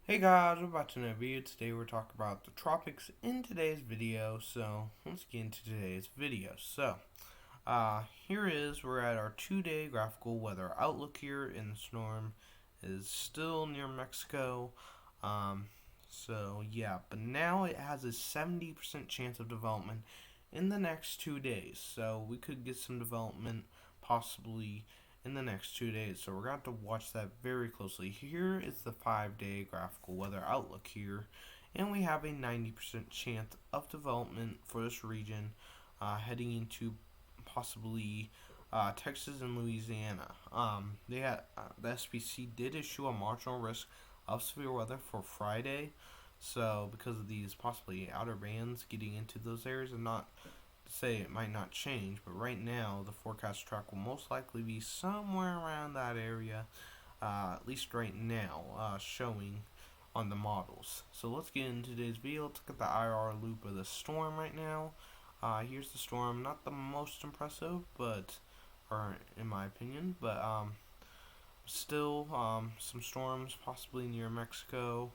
Hey guys, we're about to know a video. Today we're talking about the tropics in today's video. So let's get into today's video. Here is we're at our 2-day graphical weather outlook here, and the storm is still near Mexico. Um, yeah, but now it has a 70% chance of development in the next 2 days. So we could get some development possibly in the next 2 days. So we're going to have to watch that very closely. Here is the 5-day graphical weather outlook here, and we have a 90% chance of development for this region heading into possibly Texas and Louisiana. The SPC did issue a marginal risk of severe weather for Friday. So because of these possibly outer bands getting into those areas, and not to say it might not change, but right now the forecast track will most likely be somewhere around that area, at least right now, showing on the models. So let's get into today's video. Let's look at the IR loop of the storm right now. Here's the storm. Not the most impressive, or in my opinion, but still some storms possibly near Mexico.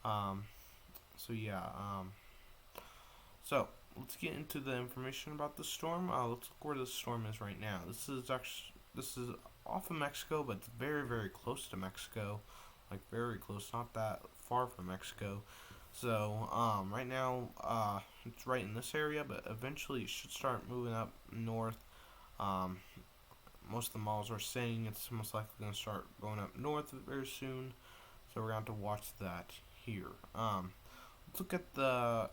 Um, so yeah. So let's get into the information about the storm. Let's look where the storm is right now. This is off of Mexico, but it's very very close to Mexico, like very close, not that far from Mexico. So right now it's right in this area, but eventually it should start moving up north. Um, Most of the models are saying it's most likely going to start going up north very soon. So we're going to have to watch that here. Let's look at the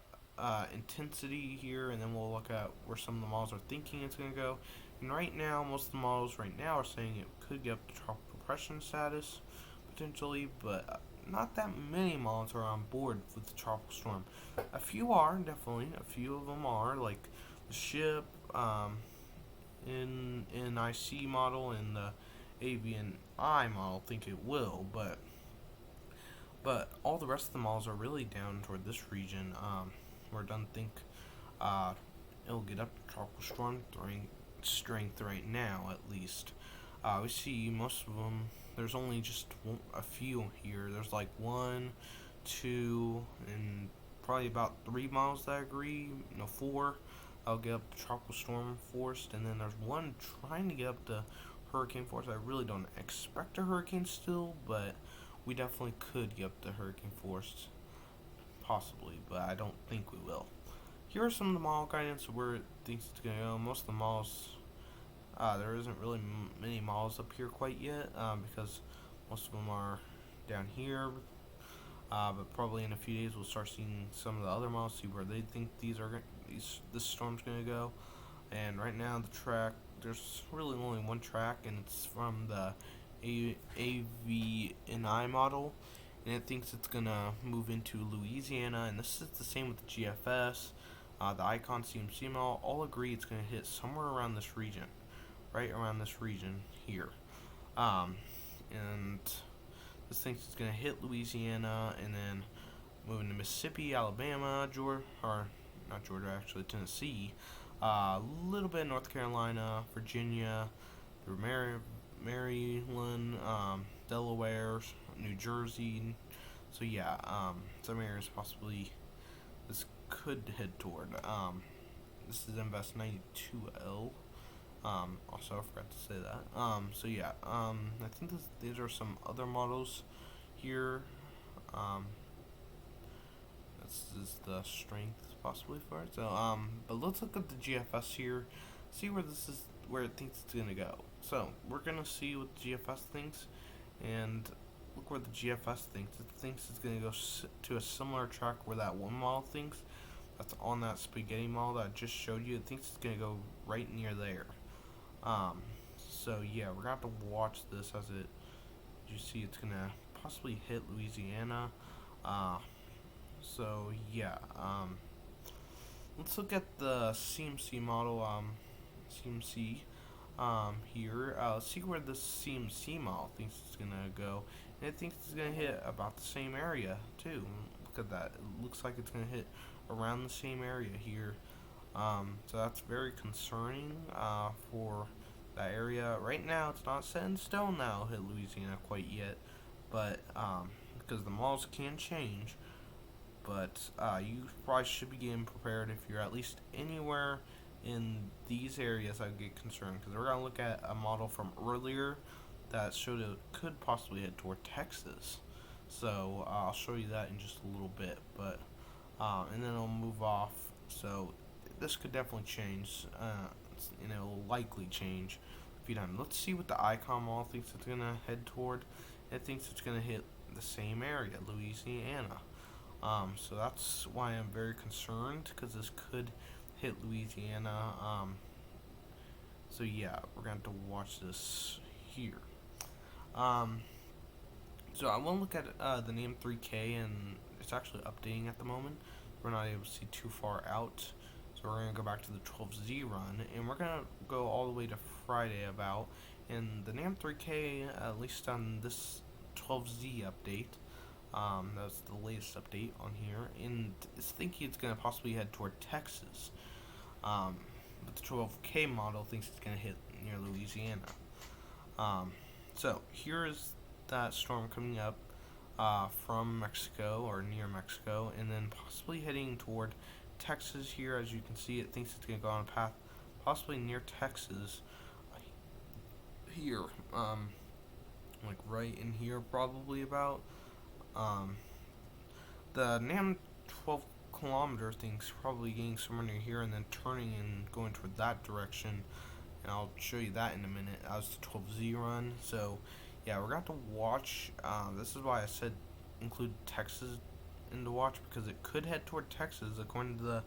intensity here, and then we'll look at where some of the models are thinking it's going to go. And right now, most of the models right now are saying it could get up to tropical depression status potentially, but not that many models are on board with the tropical storm. A few are, definitely. A few of them are, like the ship, in IC model, and the avian I model think it will, but all the rest of the models are really down toward this region. Where don't think uh, it'll get up to tropical storm strength right now, at least. We see most of them. There's only just a few here. There's like one, two, and probably about 3 miles that agree. No, four. I'll get up to tropical storm force, and then there's one trying to get up to hurricane force. I really don't expect a hurricane still, but we definitely could get up to hurricane force, possibly, but I don't think we will. Here are some of the model guidance where it thinks it's going to go. Most of the models, there isn't really many models up here quite yet, because most of them are down here. But probably in a few days we'll start seeing some of the other models, see where they think this storm's going to go. And right now the track, there's really only one track, and it's from the AVNI model, and it thinks it's gonna move into Louisiana, and this is the same with the GFS. The Icon CMC model all agree it's gonna hit somewhere around this region, right around this region here. And this thinks it's gonna hit Louisiana, and then moving to Mississippi, Alabama, Georgia, or not Georgia, actually Tennessee, a little bit of North Carolina, Virginia, through Maryland, Delaware, New Jersey. So yeah, some areas possibly this could head toward. This is Invest 92L. Also, I forgot to say that. So yeah, I think these are some other models here. This is the strength possibly for it. So but let's look at the GFS here, see where it thinks it's gonna go. So we're gonna see what the GFS thinks, and look where the GFS thinks. It thinks it's gonna go to a similar track where that one model thinks. That's on that spaghetti model that I just showed you. It thinks it's gonna go right near there. So yeah, we're gonna have to watch this as it. You see, it's gonna possibly hit Louisiana. So yeah, let's look at the CMC model. CMC here. Let's see where the CMC model thinks it's gonna go, and it thinks it's gonna hit about the same area too. Look at that. It looks like it's gonna hit around the same area here. So that's very concerning for that area. Right now, it's not set in stone now hit Louisiana quite yet, but because the models can change. But you probably should be getting prepared if you're at least anywhere in these areas. I'd get concerned because we're gonna look at a model from earlier that showed it could possibly head toward Texas. So I'll show you that in just a little bit, but and then I'll move off. So this could definitely change, and it'll likely change a few times. Let's see what the icon model thinks it's gonna head toward. It thinks it's gonna hit the same area, Louisiana. So that's why I'm very concerned, because this could hit Louisiana. So yeah, we're going to have to watch this here. So I want to look at the name 3K, and it's actually updating at the moment. We're not able to see too far out. So we're going to go back to the 12Z run, and we're going to go all the way to Friday about. And the NAM 3K, at least on this 12Z update, that's the latest update on here, and it's thinking it's going to possibly head toward Texas. But the 12K model thinks it's going to hit near Louisiana. So here is that storm coming up from Mexico, or near Mexico, and then possibly heading toward Texas here. As you can see, it thinks it's going to go on a path possibly near Texas here, like right in here probably about. The NAM 12 kilometer thing's probably getting somewhere near here and then turning and going toward that direction, and I'll show you that in a minute. That was the 12Z run. So yeah, we're going to have to watch. This is why I said include Texas in the watch, because it could head toward Texas. According to the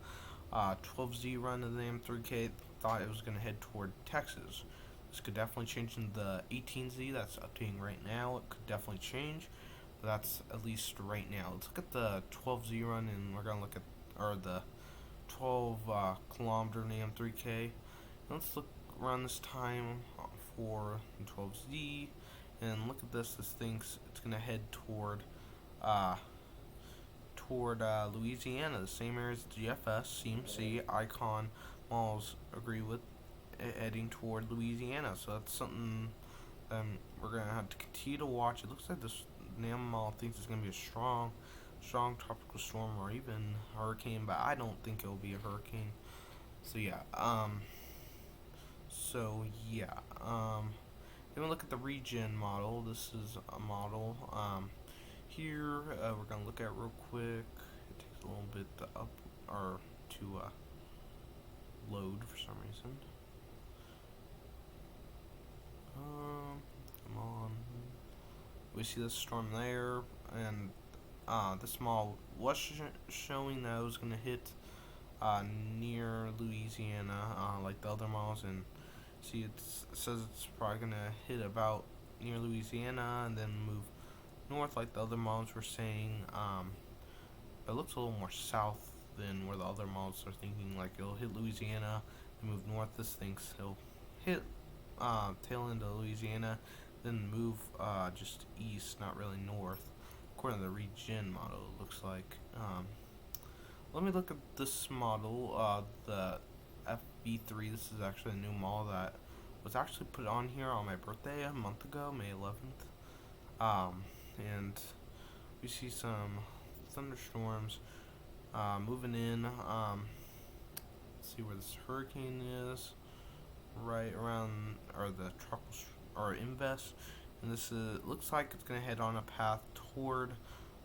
12Z run of the M3K, thought it was going to head toward Texas. This could definitely change in the 18Z that's updating right now. It could definitely change, but that's at least right now. Let's look at the 12Z run, and we're going to look at, or the 12 kilometer NAM 3K. Let's look around this time for the 12Z, and look at this. This thinks it's going to head toward Louisiana, the same area as GFS, CMC, Icon, malls agree with, heading toward Louisiana. So that's something we're going to have to continue to watch. It looks like this NAM mall thinks it's going to be a strong tropical storm or even hurricane, but I don't think it'll be a hurricane. So yeah, then we look at the regen model. This is a model. Here we're gonna look at real quick. It takes a little bit to load for some reason. Come on. We see this storm there, and this model was showing that it was gonna hit near Louisiana, like the other models, and see it says it's probably gonna hit about near Louisiana and then move north like the other models were saying. But it looks a little more south than where the other models are thinking. Like it'll hit Louisiana and move north. This thinks it'll hit tail end of Louisiana, then move just east, not really north. According to the regen model, it looks like. Let me look at this model, the FB3. This is actually a new model that was actually put on here on my birthday a month ago, May 11th. And we see some thunderstorms moving in. Let's see where this hurricane is. Right around, or the tropical, or Invest. And this looks like it's going to head on a path toward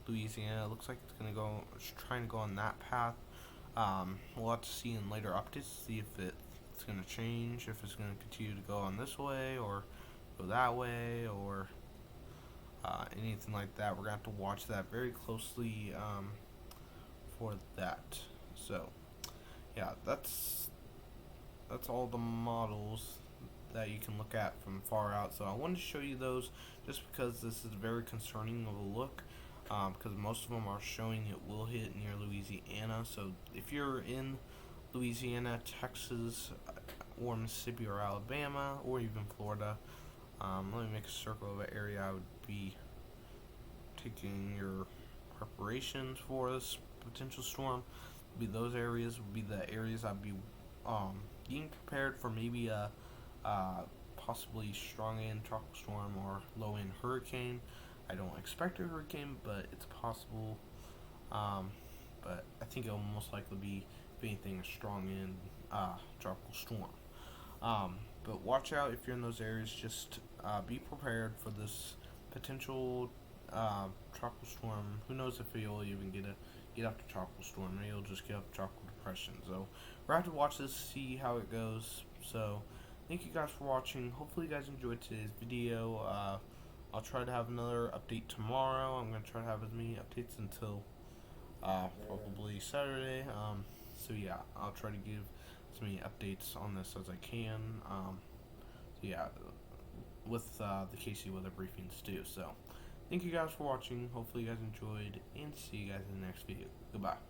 Louisiana. It looks like it's trying to go on that path. We'll have to see in later updates, see if it's going to change, if it's going to continue to go on this way or go that way, or anything like that. We're going to have to watch that very closely for that. So yeah, that's all the models that you can look at from far out. So I wanted to show you those just because this is very concerning of a look, because most of them are showing it will hit near Louisiana. So if you're in Louisiana, Texas, or Mississippi, or Alabama, or even Florida, let me make a circle of an area I would be taking your preparations for this potential storm. Those areas would be the areas I'd be being prepared for maybe a possibly strong end tropical storm or low end hurricane. I don't expect a hurricane, but it's possible. But I think it'll most likely be, if anything, a strong in tropical storm. But watch out if you're in those areas. Just be prepared for this potential tropical storm. Who knows if you'll even get up to tropical storm? Maybe you'll just get up to tropical depression. So we're gonna have to watch this, see how it goes. So thank you guys for watching. Hopefully you guys enjoyed today's video. I'll try to have another update tomorrow. I'm gonna try to have as many updates until probably Saturday. So yeah, I'll try to give as many updates on this as I can. So yeah, with the KC weather briefings too. So thank you guys for watching. Hopefully you guys enjoyed, and see you guys in the next video. Goodbye.